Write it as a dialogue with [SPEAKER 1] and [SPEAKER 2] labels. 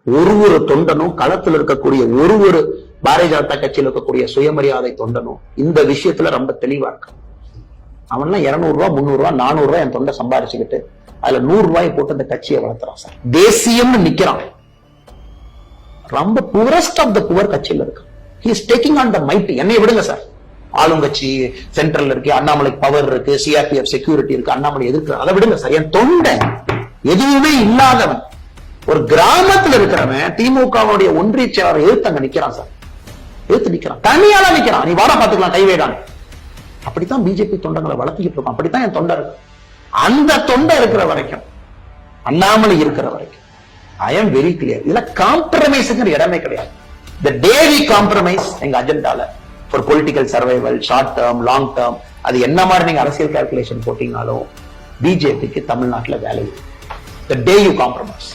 [SPEAKER 1] ஒரு தொண்டனும் களத்தில் இருக்கக்கூடிய ஒரு பாரதிய ஜனதா கட்சியில் இருக்கக்கூடிய சுயமரியாதை தொண்டனும் இந்த விஷயத்துல ரொம்ப தெளிவா இருக்கு. அவன்லாம் 200 ரூபாய் 300 ரூபாய் 400 ரூபாய் என் தொண்டை சம்பாரிச்சுக்கிட்டு அதுல 100 ரூபாயை போட்டு அந்த கட்சியை வளர்த்துறான் சார். தேசியம்னு நிக்கிறான். ரொம்ப புவரஸ்ட் ஆஃப் த புவர் கட்சியில இருக்கு. He is taking on the mighty. என்னை விடுங்க சார், ஆளுங்கட்சி சென்ட்ரல் இருக்கு, அண்ணாமலை பவர் இருக்கு, சிஆர்பிஎஃப் செக்யூரிட்டி இருக்கு, அண்ணாமலை எதிர்க்கு, அதை விடுங்க சார். என் தொண்டை எதுவுமே இல்லாதவன், ஒரு கிராமத்துல இருக்கிறவன் திமுகவுடைய ஒன்றிய செயலாளர் எதிர்த்து அங்க நிக்கிறான் சார். எதிர்த்து நிக்கிறான், தனியால நிக்கிறான். நீ வாட பாத்துக்கலாம், கைவேடான். அப்படித்தான் பிஜேபி தொண்டங்களை வளர்த்திக்கிட்டு இருக்கோம். அப்படித்தான் என் தொண்டை இருக்கு. அந்த தொண்டை இருக்கிற வரைக்கும், அண்ணாமலை இருக்கிற வரைக்கும் I am very clear. இதுல காம்ப்ரமைஸுங்கிற இடமே கிடையாது. The day we compromise எங்க அஜெண்டால for political survival, short term, long term, அது என்ன மாதிரி நீங்க அரசியல் கால்குலேஷன் போட்டீங்கனாலும் பிஜேபிக்கு தமிழ்நாட்டுல வேலை. The day you compromise.